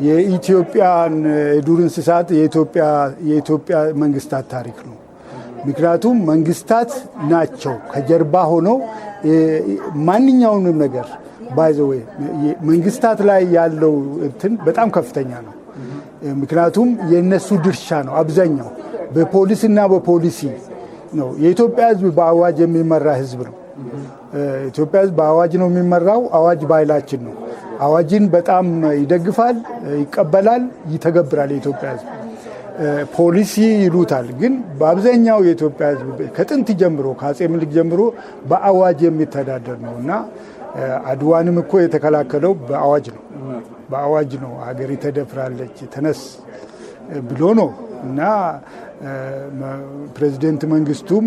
የኢትዮጵያን የዱር እንስሳት የኢትዮጵያ መንግስታት ታሪክ ነው። ምክንያቱም መንግስታት ናቸው ከጀርባ ሆነው ማንኛውንም ነገር ባይዘው መንግስታት ላይ ያለው እንትን በጣም ከፍተኛ ነው። ምክንያቱም የነሱ ድርሻ ነው አብዛኛው በፖሊስና በፖሊሲ ነው። የኢትዮጵያ ህዝብ በአዋጅ የሚመራ ህዝብ ነው። ኢትዮጵያ ህዝብ በአዋጅ ነው የሚመራው። አዋጅ ባይላችን ነው። አዋጅን በጣም ይደግፋል፣ ይቀበላል፣ ይተገብራል። የኢትዮጵያ ህዝብ ፖሊሲ ይሉታል። ግን በአብዛኛው የኢትዮጵያ ህዝብ ከጥንት ጀምሮ ከአጼ ምኒልክ ጀምሮ በአዋጅ የሚተዳደር ነውና አድዋንም እኮ የተከላከለው በአዋጅ ነው። በአዋጅ ነው ሀገር ተደፍራለች ተነስ ብሎ ነው እና ፕሬዝዳንት መንግስቱም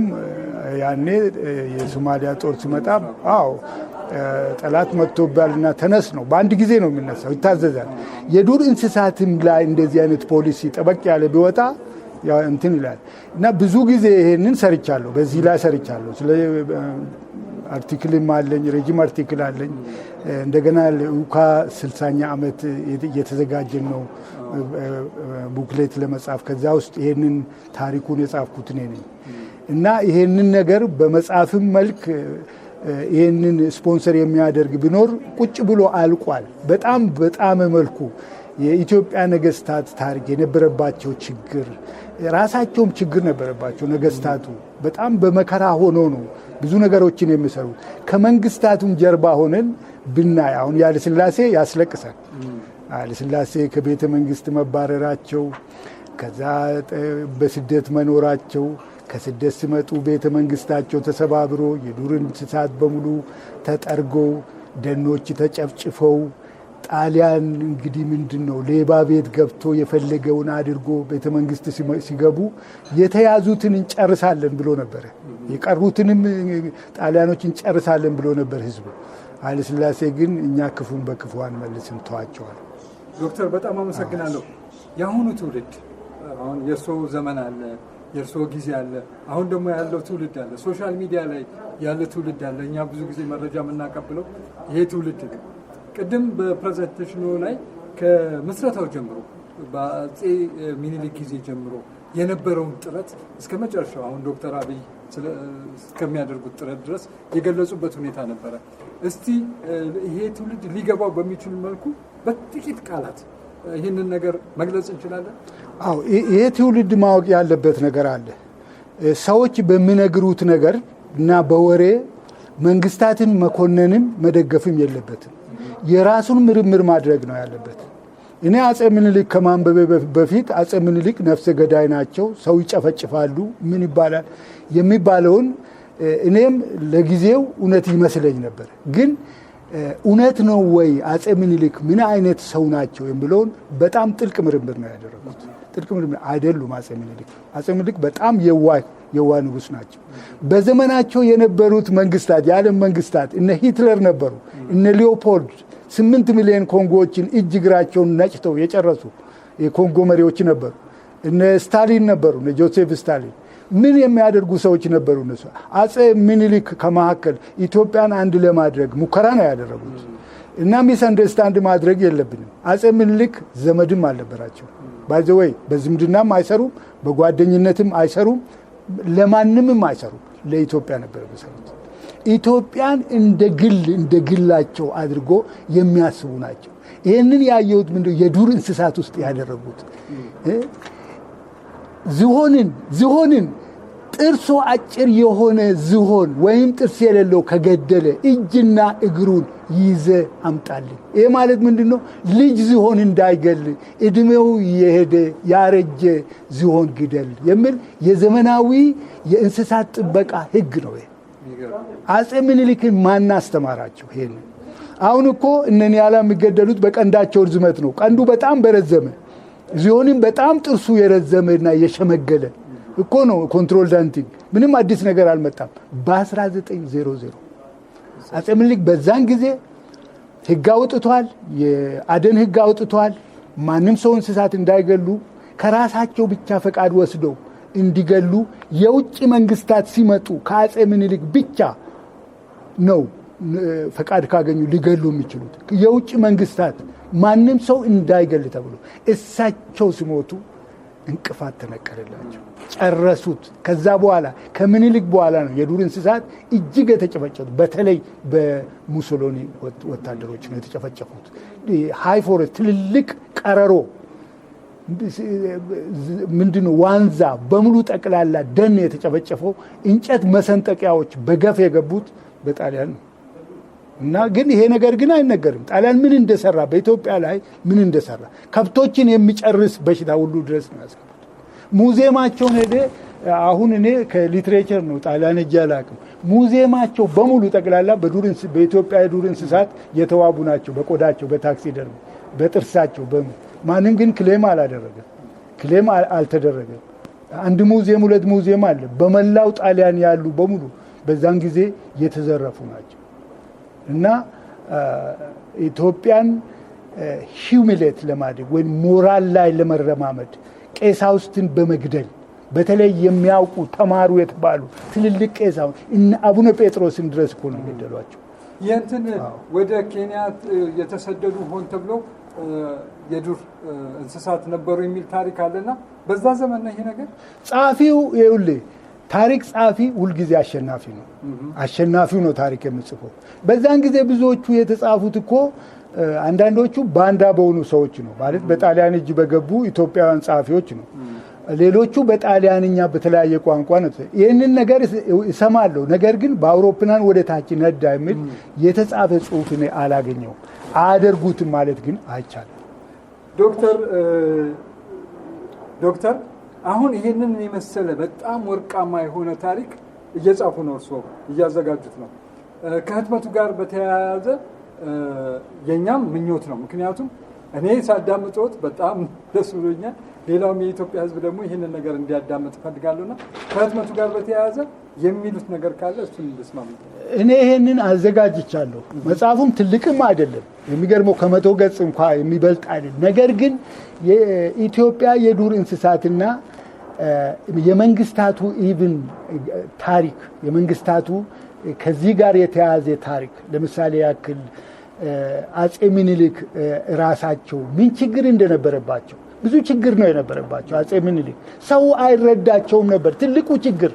ያኔ የሶማሊያ ጦር ሲመጣ ጠላት መጥቶባልና ተነስ ነው። በአንድ ጊዜ ነው የሚነሳው፣ ይታዘዛል። የዱር እንስሳትም ላይ እንደዚህ አይነት ፖሊሲ ጠበቅ ያለ ቢወጣ እንትን ይላል እና ብዙ ጊዜ ይሄንን ሰርቻለሁ፣ በዚህ ላይ ሰርቻለሁ። ስለ አርቲክልም አለኝ፣ ረጅም አርቲክል አለኝ። እንደገና ለኡካ 60ኛ ዓመት እየተዘጋጀን ነው ቡክሌት ለመጻፍ። ከዛ ውስጥ ይሄንን ታሪኩን የጻፍኩት እኔ ነኝ እና ይሄንን ነገር በመጻፍም መልክ ይሄንን ስፖንሰር የሚያደርግ ቢኖር ቁጭ ብሎ አልቋል። በጣም መልኩ የኢትዮጵያ ነገስታት ታሪክ የነበረባቸው ችግር ራሳቸውም ችግር ነበረባቸው። ነገስታቱ በጣም በመከራ ሆኖ ነው ብዙ ነገሮችን የሚሰሩት። ከመንግስታቱም ጀርባ ሆነን ብናይ አሁን ያለ ስላሴ ያስለቅሳል። ያለ ስላሴ ከቤተ መንግስት መባረራቸው፣ ከዛ በስደት መኖራቸው፣ ከስደት ሲመጡ ቤተ መንግስታቸው ተሰባብሮ የዱር እንስሳት በሙሉ ተጠርገው ደኖች ተጨፍጭፈው ጣሊያን እንግዲህ ምንድነው ሌባ ቤት ገብቶ የፈለገውን አድርጎ ቤተ መንግስት ሲገቡ የተያዙትን እንጨርሳለን ብሎ ነበር። የቀሩትንም ጣሊያኖች እንጨርሳለን ብሎ ነበር ህዝቡ። ኃይለ ሥላሴ ግን እኛ ክፉን በክፉ አንመልስም ተዋቸዋል። ዶክተር በጣም አመሰግናለሁ። የአሁኑ ትውልድ አሁን የእርሶ ዘመን አለ፣ የእርሶ ጊዜ አለ፣ አሁን ደግሞ ያለው ትውልድ አለ፣ ሶሻል ሚዲያ ላይ ያለ ትውልድ አለ። እኛ ብዙ ጊዜ መረጃ የምናቀብለው ይሄ ትውልድ ነው። ቅድም በፕሬዘንቴሽኑ ላይ ከምስረታው ጀምሮ በአጼ ሚኒሊክ ጊዜ ጀምሮ የነበረውን ጥረት እስከ መጨረሻው አሁን ዶክተር አብይ እስከሚያደርጉት ጥረት ድረስ የገለጹበት ሁኔታ ነበረ። እስቲ ይሄ ትውልድ ሊገባው በሚችል መልኩ በጥቂት ቃላት ይህንን ነገር መግለጽ እንችላለን? አዎ፣ ይሄ ትውልድ ማወቅ ያለበት ነገር አለ። ሰዎች በሚነግሩት ነገር እና በወሬ መንግስታትን መኮንንም መደገፍም የለበትም። የራሱን ምርምር ማድረግ ነው ያለበት። እኔ አጼ ምኒልክ ከማንበቤ በፊት አጼ ምኒልክ ነፍሰ ገዳይ ናቸው፣ ሰው ይጨፈጭፋሉ፣ ምን ይባላል የሚባለውን እኔም ለጊዜው እውነት ይመስለኝ ነበር። ግን እውነት ነው ወይ አጼ ምኒልክ ምን አይነት ሰው ናቸው የሚለውን በጣም ጥልቅ ምርምር ነው ያደረጉት። ጥልቅ ምርምር አይደሉም አጼ ምኒልክ በጣም የዋህ ንጉስ ናቸው። በዘመናቸው የነበሩት መንግስታት የዓለም መንግስታት እነ ሂትለር ነበሩ፣ እነ ሊዮፖልድ 8 ሚሊዮን ኮንጎዎችን እጅ እግራቸውን ነጭተው የጨረሱ የኮንጎ መሪዎች ነበሩ። እነ ስታሊን ነበሩ፣ እነ ጆሴፍ ስታሊን ምን የሚያደርጉ ሰዎች ነበሩ እነሱ። አጼ ምኒልክ ከመካከል ኢትዮጵያን አንድ ለማድረግ ሙከራ ነው ያደረጉት እና ሚስ አንደርስታንድ ማድረግ የለብንም። አጼ ምኒልክ ዘመድም አልነበራቸው። ባይዘወይ በዝምድናም አይሰሩም፣ በጓደኝነትም አይሰሩም፣ ለማንምም አይሰሩም። ለኢትዮጵያ ነበር በሰሩት። ኢትዮጵያን እንደ ግላቸው አድርጎ የሚያስቡ ናቸው። ይህንን ያየሁት ምንድነው የዱር እንስሳት ውስጥ ያደረጉት ዝሆንን ጥርሱ አጭር የሆነ ዝሆን ወይም ጥርስ የሌለው ከገደለ እጅና እግሩን ይዘ አምጣልኝ። ይሄ ማለት ምንድነው? ልጅ ዝሆን እንዳይገል እድሜው የሄደ ያረጀ ዝሆን ግደል የሚል የዘመናዊ የእንስሳት ጥበቃ ህግ ነው። አጼ ምኒልክን ማን አስተማራቸው? ይሄን አሁን እኮ እነኒ ያላ የሚገደሉት በቀንዳቸው ርዝመት ነው። ቀንዱ በጣም በረዘመ ዝሆንም በጣም ጥርሱ የረዘመና የሸመገለ እኮ ነው ኮንትሮል ዳንቲንግ። ምንም አዲስ ነገር አልመጣም። በ1900 አጼ ምኒልክ በዛን ጊዜ ህግ አውጥቷል፣ የአደን ህግ አውጥቷል። ማንም ሰው እንስሳት እንዳይገሉ ከራሳቸው ብቻ ፈቃድ ወስደው እንዲገሉ የውጭ መንግስታት ሲመጡ ከአጼ ምኒልክ ብቻ ነው ፈቃድ ካገኙ ሊገሉ የሚችሉት። የውጭ መንግስታት ማንም ሰው እንዳይገል ተብሎ እሳቸው ሲሞቱ እንቅፋት ተነቀለላቸው፣ ጨረሱት። ከዛ በኋላ ከምኒልክ በኋላ ነው የዱር እንስሳት እጅግ የተጨፈጨፉት። በተለይ በሙሶሎኒ ወታደሮች ነው የተጨፈጨፉት። ሃይ ፎረስት ትልልቅ ቀረሮ ምንድነው ዋንዛ በሙሉ ጠቅላላ ደን የተጨፈጨፈው፣ እንጨት መሰንጠቂያዎች በገፍ የገቡት በጣሊያን ነው። እና ግን ይሄ ነገር ግን አይነገርም። ጣሊያን ምን እንደሰራ በኢትዮጵያ ላይ ምን እንደሰራ ከብቶችን የሚጨርስ በሽታ ሁሉ ድረስ ነው ያስቀምጡት። ሙዚየማቸውን ሄደ አሁን እኔ ከሊትሬቸር ነው ጣሊያን እጅ አላውቅም። ሙዚየማቸው በሙሉ ጠቅላላ በኢትዮጵያ የዱር እንስሳት የተዋቡ ናቸው። በቆዳቸው፣ በታክሲደርም፣ በጥርሳቸው ማንም ግን ክሌም አላደረገም። ክሌም አልተደረገም። አንድ ሙዚየም ሁለት ሙዚየም አለ። በመላው ጣሊያን ያሉ በሙሉ በዛን ጊዜ የተዘረፉ ናቸው። እና ኢትዮጵያን ሂዩሚሌት ለማድረግ ወይም ሞራል ላይ ለመረማመድ ቀሳውስትን በመግደል በተለይ የሚያውቁ ተማሩ የተባሉ ትልልቅ ቀሳውስት እነ አቡነ ጴጥሮስን ድረስ እኮ ነው የገደሏቸው። ይህንትን ወደ ኬንያ የተሰደዱ ሆን ተብሎ የዱር እንስሳት ነበሩ የሚል ታሪክ አለና በዛ ዘመን ነው ይሄ ነገር። ጸሐፊው ይኸውልህ ታሪክ ጸሐፊ ሁልጊዜ አሸናፊ ነው። አሸናፊው ነው ታሪክ የሚጽፈው። በዛን ጊዜ ብዙዎቹ የተጻፉት እኮ አንዳንዶቹ ባንዳ በሆኑ ሰዎች ነው ማለት በጣሊያን እጅ በገቡ ኢትዮጵያውያን ጸሐፊዎች ነው። ሌሎቹ በጣሊያንኛ በተለያየ ቋንቋ ነው። ይህንን ነገር እሰማለሁ፣ ነገር ግን በአውሮፕላን ወደ ታች ነዳ የሚል የተጻፈ ጽሑፍ እኔ አላገኘው። አያደርጉትም ማለት ግን አይቻልም። ዶክተር አሁን ይሄንን የመሰለ በጣም ወርቃማ የሆነ ታሪክ እየጻፉ ነው፣ እርስዎ እያዘጋጁት ነው። ከህትመቱ ጋር በተያያዘ የኛም ምኞት ነው። ምክንያቱም እኔ ሳዳምጦት በጣም ደስ ብሎኛል። ሌላውም የኢትዮጵያ ሕዝብ ደግሞ ይህንን ነገር እንዲያዳምጥ ፈልጋለሁና ከህትመቱ ጋር በተያያዘ የሚሉት ነገር ካለ እሱን እንድስማም። እኔ ይሄንን አዘጋጅቻለሁ። መጽሐፉም ትልቅም አይደለም፣ የሚገርመው 100 ገጽ እንኳን የሚበልጥ አይደለም። ነገር ግን የኢትዮጵያ የዱር እንስሳትና የመንግስታቱ ኢቭን ታሪክ የመንግስታቱ ከዚህ ጋር የተያያዘ ታሪክ ለምሳሌ ያክል አጼ ምኒልክ ራሳቸው ምን ችግር እንደነበረባቸው ብዙ ችግር ነው የነበረባቸው። አጼ ምኒልክ ሰው አይረዳቸውም ነበር። ትልቁ ችግር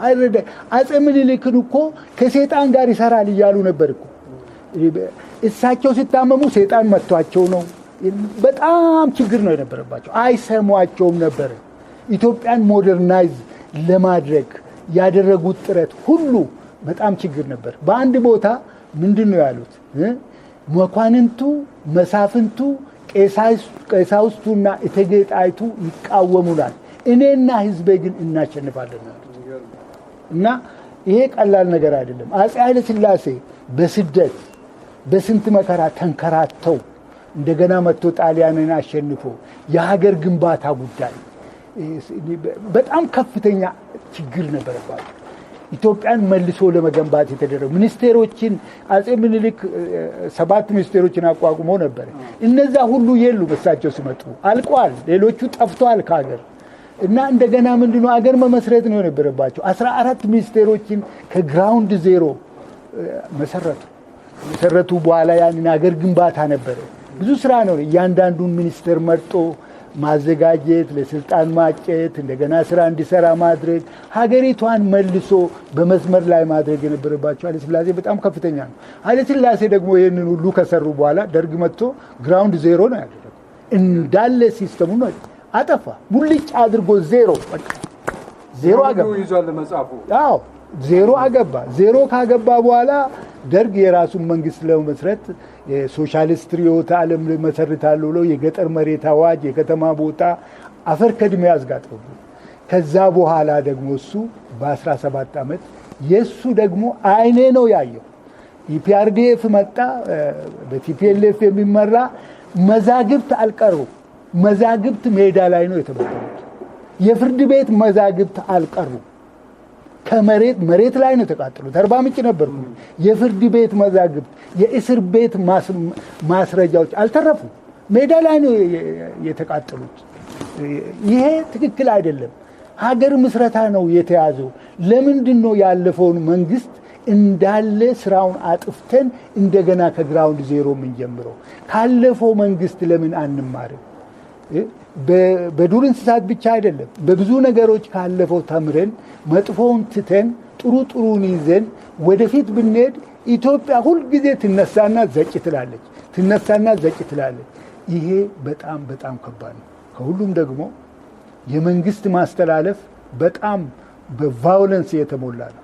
አይረዳ አጼ ምኒልክን እኮ ከሰይጣን ጋር ይሰራል እያሉ ነበር እኮ። እሳቸው ሲታመሙ ሰይጣን መጥቷቸው ነው። በጣም ችግር ነው የነበረባቸው። አይሰሟቸውም ነበር። ኢትዮጵያን ሞደርናይዝ ለማድረግ ያደረጉት ጥረት ሁሉ በጣም ችግር ነበር። በአንድ ቦታ ምንድነው ያሉት? መኳንንቱ፣ መሳፍንቱ፣ ቀሳውስቱና እቴጌ ጣይቱ ይቃወሙናል፣ እኔና ህዝቤ ግን እናሸንፋለን አሉት። እና ይሄ ቀላል ነገር አይደለም። አፄ ኃይለ ሥላሴ በስደት በስንት መከራ ተንከራተው እንደገና መጥቶ ጣሊያንን አሸንፎ የሀገር ግንባታ ጉዳይ በጣም ከፍተኛ ችግር ነበረባቸው። ኢትዮጵያን መልሶ ለመገንባት የተደረገ ሚኒስቴሮችን አጼ ምኒልክ 7 ሚኒስቴሮችን አቋቁሞ ነበር። እነዛ ሁሉ የሉም። እሳቸው ሲመጡ አልቋል። ሌሎቹ ጠፍተዋል ከሀገር እና እንደገና ምንድነው አገር መመስረት ነው የነበረባቸው። 14 ሚኒስቴሮችን ከግራውንድ ዜሮ መሰረቱ። በኋላ ያንን አገር ግንባታ ነበረ። ብዙ ስራ ነው። እያንዳንዱን ሚኒስቴር መርጦ ማዘጋጀት፣ ለስልጣን ማጨት፣ እንደገና ስራ እንዲሰራ ማድረግ፣ ሀገሪቷን መልሶ በመስመር ላይ ማድረግ የነበረባቸው ኃይለ ሥላሴ በጣም ከፍተኛ ነው። ኃይለ ሥላሴ ደግሞ ይህንን ሁሉ ከሰሩ በኋላ ደርግ መጥቶ ግራውንድ ዜሮ ነው ያደረገው። እንዳለ ሲስተሙ ነው አጠፋ። ሙልጭ አድርጎ ዜሮ አገባ። ይዟል መጽሐፉ። አዎ ዜሮ አገባ። ዜሮ ካገባ በኋላ ደርግ የራሱን መንግስት ለመስረት የሶሻሊስት ርዕዮተ ዓለም መሰርታለሁ ብለው የገጠር መሬት አዋጅ፣ የከተማ ቦታ አፈር ከድሜ ያዝጋጠው። ከዛ በኋላ ደግሞ እሱ በ17 ዓመት የሱ ደግሞ አይኔ ነው ያየው። ኢፒአርዲኤፍ መጣ፣ በቲፒኤልኤፍ የሚመራ መዛግብት አልቀሩ። መዛግብት ሜዳ ላይ ነው የተበተኑት። የፍርድ ቤት መዛግብት አልቀሩ። መሬት ላይ ነው የተቃጠሉት። አርባ ምንጭ ነበርኩ። የፍርድ ቤት መዛግብት፣ የእስር ቤት ማስረጃዎች አልተረፉ። ሜዳ ላይ ነው የተቃጠሉት። ይሄ ትክክል አይደለም። ሀገር ምስረታ ነው የተያዘው። ለምንድን ነው ያለፈውን መንግስት እንዳለ ስራውን አጥፍተን እንደገና ከግራውንድ ዜሮ የምንጀምረው? ካለፈው መንግስት ለምን አንማርም? በዱር እንስሳት ብቻ አይደለም፣ በብዙ ነገሮች ካለፈው ተምረን መጥፎውን ትተን ጥሩን ይዘን ወደፊት ብንሄድ ኢትዮጵያ ሁልጊዜ ትነሳና ዘጭ ትላለች፣ ትነሳና ዘጭ ትላለች። ይሄ በጣም በጣም ከባድ ነው። ከሁሉም ደግሞ የመንግስት ማስተላለፍ በጣም በቫዮለንስ የተሞላ ነው።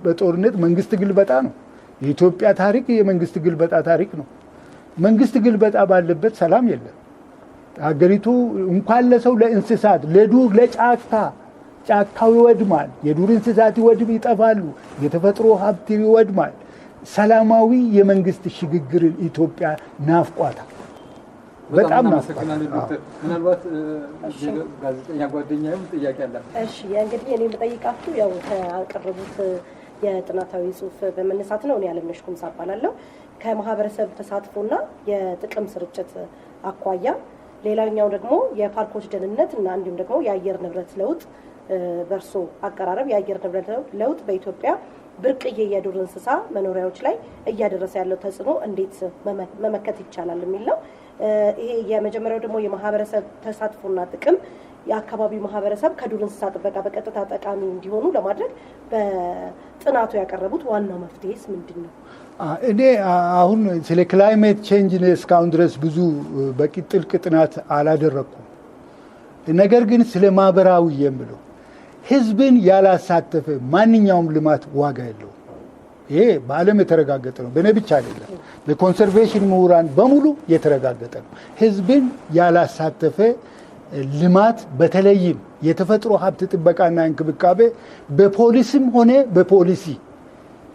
በጦርነት መንግስት ግልበጣ ነው። የኢትዮጵያ ታሪክ የመንግስት ግልበጣ ታሪክ ነው። መንግስት ግልበጣ ባለበት ሰላም የለም። ሀገሪቱ እንኳን ለሰው ለእንስሳት፣ ለዱር፣ ጫካው ይወድማል፣ የዱር እንስሳት ይጠፋሉ፣ የተፈጥሮ ሀብት ይወድማል። ሰላማዊ የመንግስት ሽግግርን ኢትዮጵያ ናፍቋታል። በጣም ናፍቋታል። ምናልባት ጋዜጠኛ ጓደኛዬም ጥያቄ አለ። እሺ እንግዲህ እኔ የምጠይቃችሁ ያው ካቀረቡት የጥናታዊ ጽሁፍ በመነሳት ነው። እኔ አለምነሽ ኩምሳ እባላለሁ። ከማህበረሰብ ተሳትፎና የጥቅም ስርጭት አኳያ፣ ሌላኛው ደግሞ የፓርኮች ደህንነት እና እንዲሁም ደግሞ የአየር ንብረት ለውጥ በእርሶ አቀራረብ የአየር ንብረት ለውጥ በኢትዮጵያ ብርቅዬ የዱር እንስሳ መኖሪያዎች ላይ እያደረሰ ያለው ተጽዕኖ እንዴት መመከት ይቻላል የሚል ነው። ይሄ የመጀመሪያው ደግሞ የማህበረሰብ ተሳትፎና ጥቅም የአካባቢው ማህበረሰብ ከዱር እንስሳ ጥበቃ በቀጥታ ጠቃሚ እንዲሆኑ ለማድረግ በጥናቱ ያቀረቡት ዋናው መፍትሄስ ምንድን ነው? እኔ አሁን ስለ ክላይሜት ቼንጅ እስካሁን ድረስ ብዙ በቂ ጥልቅ ጥናት አላደረኩም። ነገር ግን ስለ ማህበራዊ የምለው ህዝብን ያላሳተፈ ማንኛውም ልማት ዋጋ የለውም። ይሄ በዓለም የተረጋገጠ ነው። በእኔ ብቻ አይደለም፣ በኮንሰርቬሽን ምሁራን በሙሉ የተረጋገጠ ነው። ህዝብን ያላሳተፈ ልማት በተለይም የተፈጥሮ ሀብት ጥበቃና እንክብካቤ በፖሊስም ሆነ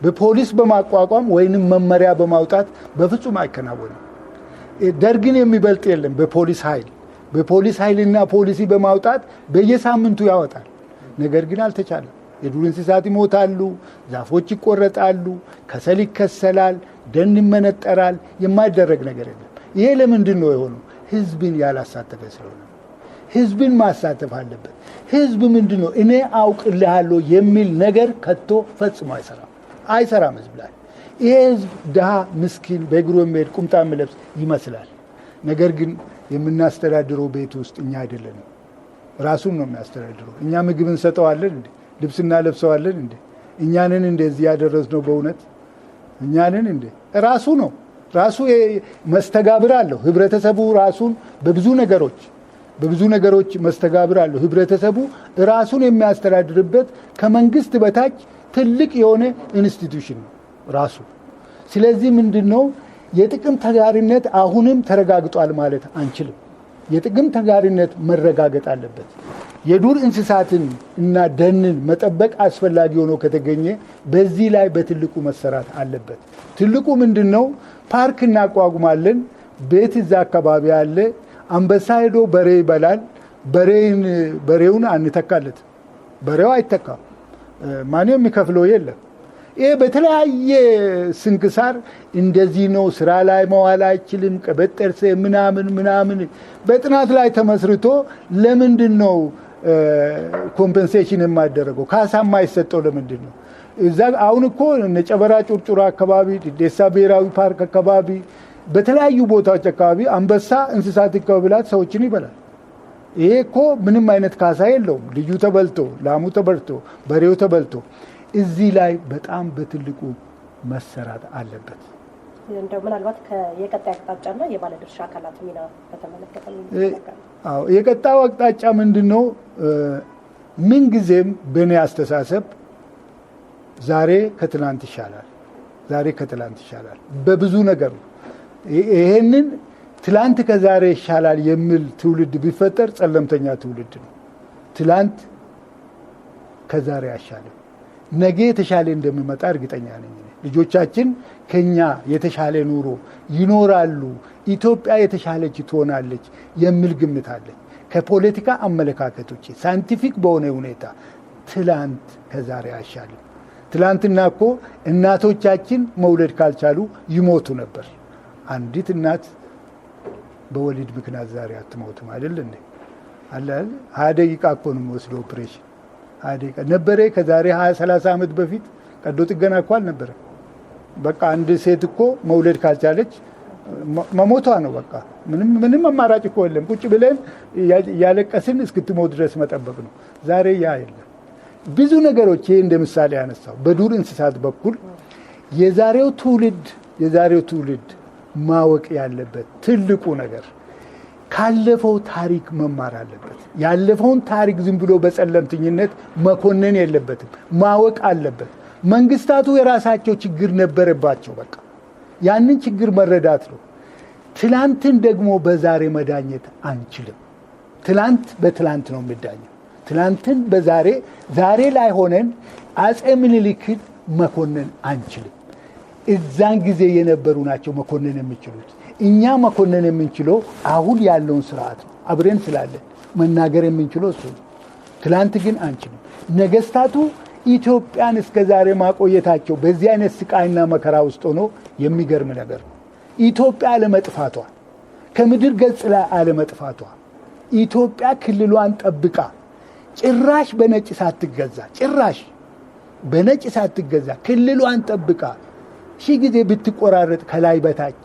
በፖሊስ በማቋቋም ወይንም መመሪያ በማውጣት በፍጹም አይከናወንም። ደርግን የሚበልጥ የለም። በፖሊስ ኃይልና ፖሊሲ በማውጣት በየሳምንቱ ያወጣል። ነገር ግን አልተቻለም። የዱር እንስሳት ይሞታሉ፣ ዛፎች ይቆረጣሉ፣ ከሰል ይከሰላል፣ ደን ይመነጠራል። የማይደረግ ነገር የለም። ይሄ ለምንድን ነው የሆነው? ህዝብን ያላሳተፈ ስለሆነ። ህዝብን ማሳተፍ አለበት። ህዝብ ምንድን ነው እኔ አውቅልሃለሁ የሚል ነገር ከቶ ፈጽሞ አይሰራም ህዝብ ላይ። ይሄ ህዝብ ድሃ፣ ምስኪን፣ በእግሩ የሚሄድ ቁምጣ የሚለብስ ይመስላል። ነገር ግን የምናስተዳድረው ቤት ውስጥ እኛ አይደለንም፣ ራሱን ነው የሚያስተዳድረው። እኛ ምግብ እንሰጠዋለን እንዴ? ልብስ እናለብሰዋለን እንዴ? እኛንን እንደዚህ ያደረስነው በእውነት እኛንን እንዴ? ራሱ ነው። ራሱ መስተጋብር አለው። ህብረተሰቡ ራሱን በብዙ ነገሮች መስተጋብር አለው። ህብረተሰቡ ራሱን የሚያስተዳድርበት ከመንግስት በታች ትልቅ የሆነ ኢንስቲትዩሽን ነው ራሱ። ስለዚህ ምንድነው የጥቅም ተጋሪነት አሁንም ተረጋግጧል ማለት አንችልም። የጥቅም ተጋሪነት መረጋገጥ አለበት። የዱር እንስሳትን እና ደንን መጠበቅ አስፈላጊ ሆኖ ከተገኘ በዚህ ላይ በትልቁ መሰራት አለበት። ትልቁ ምንድነው? ፓርክ እናቋቁማለን። ቤት እዛ አካባቢ አለ። አንበሳ ሄዶ በሬ ይበላል። በሬውን አንተካለት። በሬው አይተካም። ማንም የሚከፍለው የለም። ይሄ በተለያየ ስንክሳር እንደዚህ ነው፣ ስራ ላይ መዋል አይችልም፣ ቀበጠርሰ ምናምን በጥናት ላይ ተመስርቶ ለምንድን ነው ኮምፐንሴሽን የማይደረገው? ካሳ የማይሰጠው ለምንድን ነው? እዛ አሁን እኮ ነጨበራ ጩርጩራ አካባቢ፣ ደሳ ብሔራዊ ፓርክ አካባቢ፣ በተለያዩ ቦታዎች አካባቢ አንበሳ እንስሳት ከብላት ሰዎችን ይበላል። ይሄ እኮ ምንም አይነት ካሳ የለውም። ልዩ ተበልቶ፣ ላሙ ተበልቶ፣ በሬው ተበልቶ እዚህ ላይ በጣም በትልቁ መሰራት አለበት። እንደው ምናልባት የቀጣይ አቅጣጫና የባለድርሻ አካላት ሚና በተመለከተ የቀጣዩ አቅጣጫ ምንድነው? ምን ጊዜም በእኔ አስተሳሰብ ዛሬ ከትናንት ይሻላል በብዙ ነገር። ይሄንን ትላንት ከዛሬ ይሻላል የሚል ትውልድ ቢፈጠር ጸለምተኛ ትውልድ ነው። ትላንት ከዛሬ አይሻልም። ነገ የተሻለ እንደሚመጣ እርግጠኛ ነኝ። ልጆቻችን ከኛ የተሻለ ኑሮ ይኖራሉ፣ ኢትዮጵያ የተሻለች ትሆናለች የሚል ግምት አለኝ። ከፖለቲካ አመለካከቶች ሳይንቲፊክ በሆነ ሁኔታ ትላንት ከዛሬ አይሻልም። ትላንትና እኮ እናቶቻችን መውለድ ካልቻሉ ይሞቱ ነበር። አንዲት እናት በወሊድ ምክንያት ዛሬ አትሞትም አይደል እንዴ? 20 ደቂቃ እኮ ነው የሚወስደው ኦፕሬሽን ደቂቃ ነበረ። ከዛሬ 20-30 ዓመት በፊት ቀዶ ጥገና እኮ አልነበረም። በቃ አንድ ሴት እኮ መውለድ ካልቻለች መሞቷ ነው። በቃ ምንም አማራጭ እኮ የለም። ቁጭ ብለን ያለቀስን እስክትሞት ድረስ መጠበቅ ነው። ዛሬ ያ የለም። ብዙ ነገሮች ይሄ እንደ ምሳሌ ያነሳው በዱር እንስሳት በኩል የዛሬው ትውልድ ማወቅ ያለበት ትልቁ ነገር ካለፈው ታሪክ መማር አለበት። ያለፈውን ታሪክ ዝም ብሎ በጸለምተኝነት መኮነን የለበትም፣ ማወቅ አለበት። መንግስታቱ የራሳቸው ችግር ነበረባቸው። በቃ ያንን ችግር መረዳት ነው። ትላንትን ደግሞ በዛሬ መዳኘት አንችልም። ትላንት በትላንት ነው የሚዳኘው። ትላንትን ዛሬ ላይ ሆነን አጼ ምኒልክን መኮነን አንችልም። እዛን ጊዜ የነበሩ ናቸው መኮነን የሚችሉት። እኛ መኮነን የምንችለው አሁን ያለውን ስርዓት ነው። አብረን ስላለን መናገር የምንችለው እሱ ነው። ትላንት ግን አንችልም። ነገስታቱ ኢትዮጵያን እስከ ዛሬ ማቆየታቸው በዚህ አይነት ስቃይና መከራ ውስጥ ሆኖ የሚገርም ነገር ነው። ኢትዮጵያ አለመጥፋቷ፣ ከምድር ገጽ ላይ አለመጥፋቷ፣ ኢትዮጵያ ክልሏን ጠብቃ ጭራሽ በነጭ ሳትገዛ ክልሏን ጠብቃ ሺህ ጊዜ ብትቆራረጥ ከላይ በታች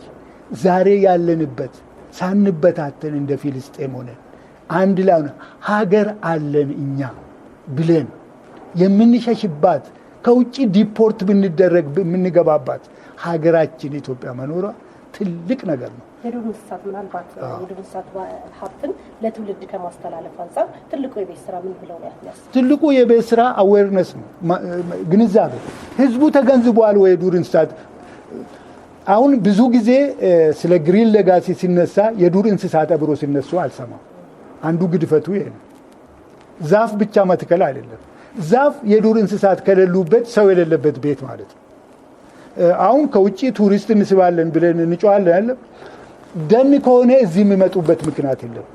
ዛሬ ያለንበት ሳንበታተን እንደ ፊልስጤም ሆነን አንድ ላይ ሀገር አለን እኛ ብለን የምንሸሽባት ከውጭ ዲፖርት ብንደረግ የምንገባባት ሀገራችን ኢትዮጵያ መኖሯ ትልቅ ነገር ነው። የዱር እንስሳት ምናልባት የዱር እንስሳት ሀብትን ለትውልድ ከማስተላለፍ አንጻር ትልቁ የቤት ስራ ምን ብለው ነው ያስ? ትልቁ የቤት ስራ አዌርነስ ነው፣ ግንዛቤ። ህዝቡ ተገንዝቧል ወይ የዱር እንስሳት? አሁን ብዙ ጊዜ ስለ ግሪን ሌጋሲ ሲነሳ የዱር እንስሳት አብሮ ሲነሱ አልሰማም። አንዱ ግድፈቱ ይሄ ነው። ዛፍ ብቻ መትከል አይደለም። ዛፍ የዱር እንስሳት ከሌሉበት ሰው የሌለበት ቤት ማለት ነው። አሁን ከውጪ ቱሪስት እንስባለን ብለን እንጫዋለን ያለ ደን ከሆነ እዚህ የሚመጡበት ምክንያት የለም።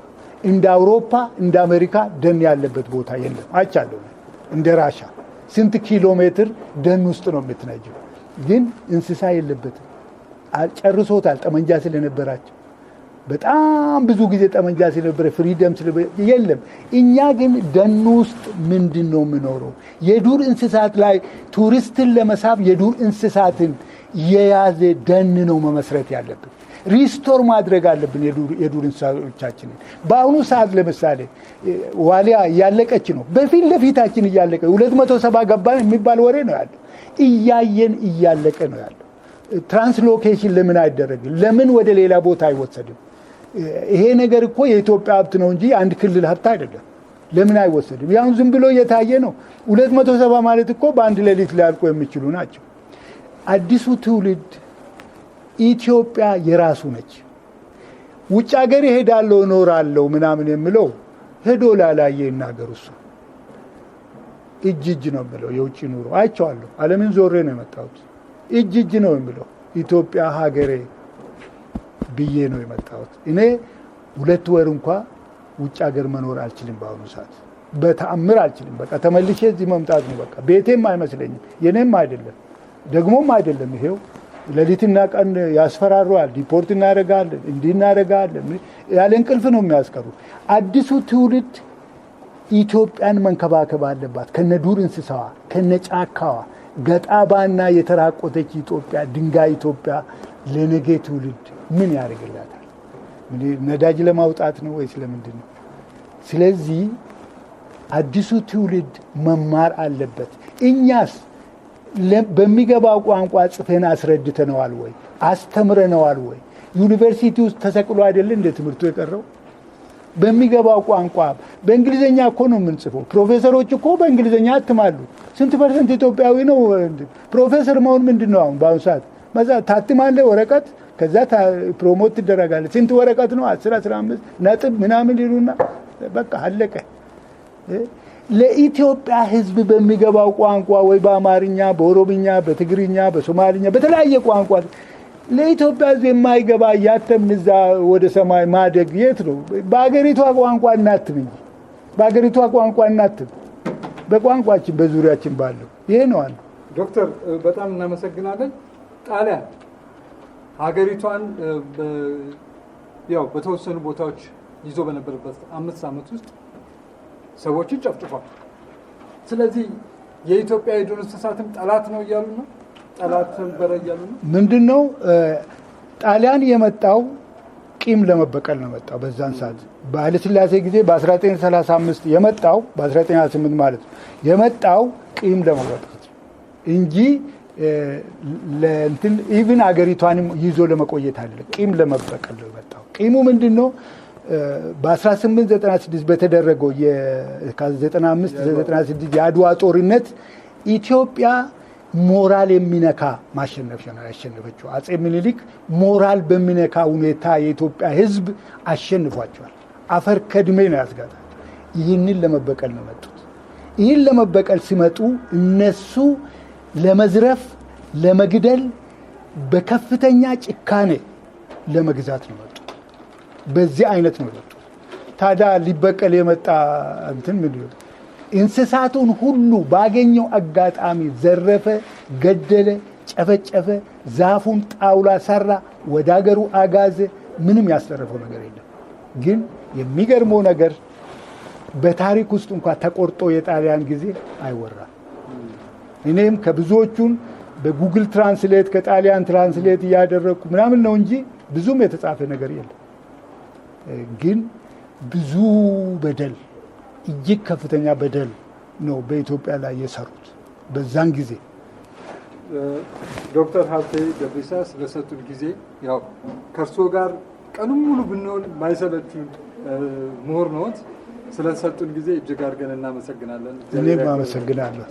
እንደ አውሮፓ እንደ አሜሪካ ደን ያለበት ቦታ የለም። አይቻለሁ። እንደ ራሻ ስንት ኪሎ ሜትር ደን ውስጥ ነው የምትነጂው፣ ግን እንስሳ የለበትም። ጨርሶታል። ጠመንጃ ስለነበራቸው በጣም ብዙ ጊዜ ጠመንጃ ስለነበረ ፍሪደም የለም። እኛ ግን ደን ውስጥ ምንድን ነው የምኖረው? የዱር እንስሳት ላይ ቱሪስትን ለመሳብ የዱር እንስሳትን የያዘ ደን ነው መመስረት ያለብን። ሪስቶር ማድረግ አለብን የዱር እንስሳቶቻችንን። በአሁኑ ሰዓት ለምሳሌ ዋሊያ እያለቀች ነው፣ በፊት ለፊታችን እያለቀ 270 ገባን የሚባል ወሬ ነው ያለው። እያየን እያለቀ ነው ያለው። ትራንስሎኬሽን ለምን አይደረግም? ለምን ወደ ሌላ ቦታ አይወሰድም? ይሄ ነገር እኮ የኢትዮጵያ ሀብት ነው እንጂ አንድ ክልል ሀብት አይደለም። ለምን አይወሰድም? ያው ዝም ብሎ እየታየ ነው። 270 ማለት እኮ በአንድ ሌሊት ሊያልቁ የሚችሉ ናቸው። አዲሱ ትውልድ ኢትዮጵያ የራሱ ነች። ውጭ ሀገር እሄዳለሁ እኖራለሁ ምናምን የሚለው ሄዶ ላላየ ይናገር። እሱ እጅ ነው የሚለው የውጭ ኑሮ አይቼዋለሁ። ዓለምን ዞሬ ነው የመጣሁት። እጅ ነው የሚለው ኢትዮጵያ ሀገሬ ብዬ ነው የመጣሁት። እኔ 2 ወር እንኳ ውጭ ሀገር መኖር አልችልም። በአሁኑ ሰዓት በተአምር አልችልም። በቃ ተመልሼ እዚህ መምጣት ነው። በቃ ቤቴም አይመስለኝም፣ የኔም አይደለም ደግሞም አይደለም። ይሄው ሌሊትና ቀን ያስፈራሩዋል። ዲፖርት እናደርጋለን፣ እንዲህ እናደርጋለን፣ ያለ እንቅልፍ ነው የሚያስቀሩ። አዲሱ ትውልድ ኢትዮጵያን መንከባከብ አለባት፣ ከነዱር እንስሳዋ ከነጫካዋ። ገጣባና የተራቆተች ኢትዮጵያ፣ ድንጋይ ኢትዮጵያ ለነገ ትውልድ ምን ያደርግላታል? ነዳጅ ለማውጣት ነው ወይስ ለምንድን ነው? ስለዚህ አዲሱ ትውልድ መማር አለበት። እኛስ በሚገባው ቋንቋ ጽፈን አስረድተነዋል ወይ? አስተምረነዋል ወይ? ዩኒቨርሲቲ ውስጥ ተሰቅሎ አይደለ እንደ ትምህርቱ የቀረው? በሚገባው ቋንቋ በእንግሊዘኛ እኮ ነው የምንጽፈው። ፕሮፌሰሮች እኮ በእንግሊዘኛ አትማሉ። ስንት ፐርሰንት ኢትዮጵያዊ ነው ፕሮፌሰር መሆን? ምንድን ነው አሁን በአሁኑ ሰዓት ታትማለ ወረቀት፣ ከዛ ፕሮሞት ትደረጋለ። ስንት ወረቀት ነው? 10-15 ነጥብ ምናምን ይሉና በቃ አለቀ። ለኢትዮጵያ ሕዝብ በሚገባው ቋንቋ ወይ በአማርኛ፣ በኦሮምኛ፣ በትግርኛ፣ በሶማሊኛ በተለያየ ቋንቋ ለኢትዮጵያ ሕዝብ የማይገባ ያተምን እዛ ወደ ሰማይ ማደግ የት ነው? በአገሪቷ ቋንቋ እናትም እንጂ በአገሪቷ ቋንቋ እናትም። በቋንቋችን በዙሪያችን ባለው ይሄ ነው አለ። ዶክተር በጣም እናመሰግናለን። ጣሊያን ሀገሪቷን ያው በተወሰኑ ቦታዎች ይዞ በነበረበት 5 ዓመት ውስጥ ሰዎችን ጨፍጭፏል። ስለዚህ የኢትዮጵያ የዱር እንስሳትም ጠላት ነው እያሉ ነው። ጠላት ነበረ እያሉ ነው። ምንድነው ጣሊያን የመጣው ቂም ለመበቀል ነው የመጣው። በዛን ሰዓት በኃይለ ሥላሴ ጊዜ በ1935 የመጣው በ1928 ማለት ነው የመጣው ቂም ለመበቀል እንጂ ለእንትን ኢቭን አገሪቷንም ይዞ ለመቆየት አለ። ቂም ለመበቀል ነው የመጣው። ቂሙ ምንድነው በ1896 በተደረገው የ95-96 የአድዋ ጦርነት ኢትዮጵያ ሞራል የሚነካ ማሸነፍ ነው ያሸነፈችው። አጼ ምኒልክ ሞራል በሚነካ ሁኔታ የኢትዮጵያ ሕዝብ አሸንፏቸዋል። አፈር ከድሜ ነው ያስጋጣቸው። ይህንን ለመበቀል ነው መጡት። ይህን ለመበቀል ሲመጡ እነሱ ለመዝረፍ፣ ለመግደል በከፍተኛ ጭካኔ ለመግዛት ነው መጡት። በዚህ አይነት ነው መጡት። ታዲያ ሊበቀል የመጣ እንትን ምን ይሆን? እንስሳቱን ሁሉ ባገኘው አጋጣሚ ዘረፈ፣ ገደለ፣ ጨፈጨፈ፣ ዛፉን ጣውላ ሰራ፣ ወደ ሀገሩ አጋዘ። ምንም ያስተረፈው ነገር የለም። ግን የሚገርመው ነገር በታሪክ ውስጥ እንኳን ተቆርጦ የጣሊያን ጊዜ አይወራም። እኔም ከብዙዎቹን በጉግል ትራንስሌት ከጣሊያን ትራንስሌት እያደረግኩ ምናምን ነው እንጂ ብዙም የተጻፈ ነገር የለም። ግን ብዙ በደል እጅግ ከፍተኛ በደል ነው በኢትዮጵያ ላይ የሰሩት በዛን ጊዜ። ዶክተር ሀብቴ ደብሪሳ ስለሰጡን ጊዜ ያው ከእርሶ ጋር ቀኑን ሙሉ ብንሆን ማይሰለቹን ምሁር ነዎት። ስለሰጡን ጊዜ እጅግ አድርገን እናመሰግናለን። እኔም አመሰግናለሁ።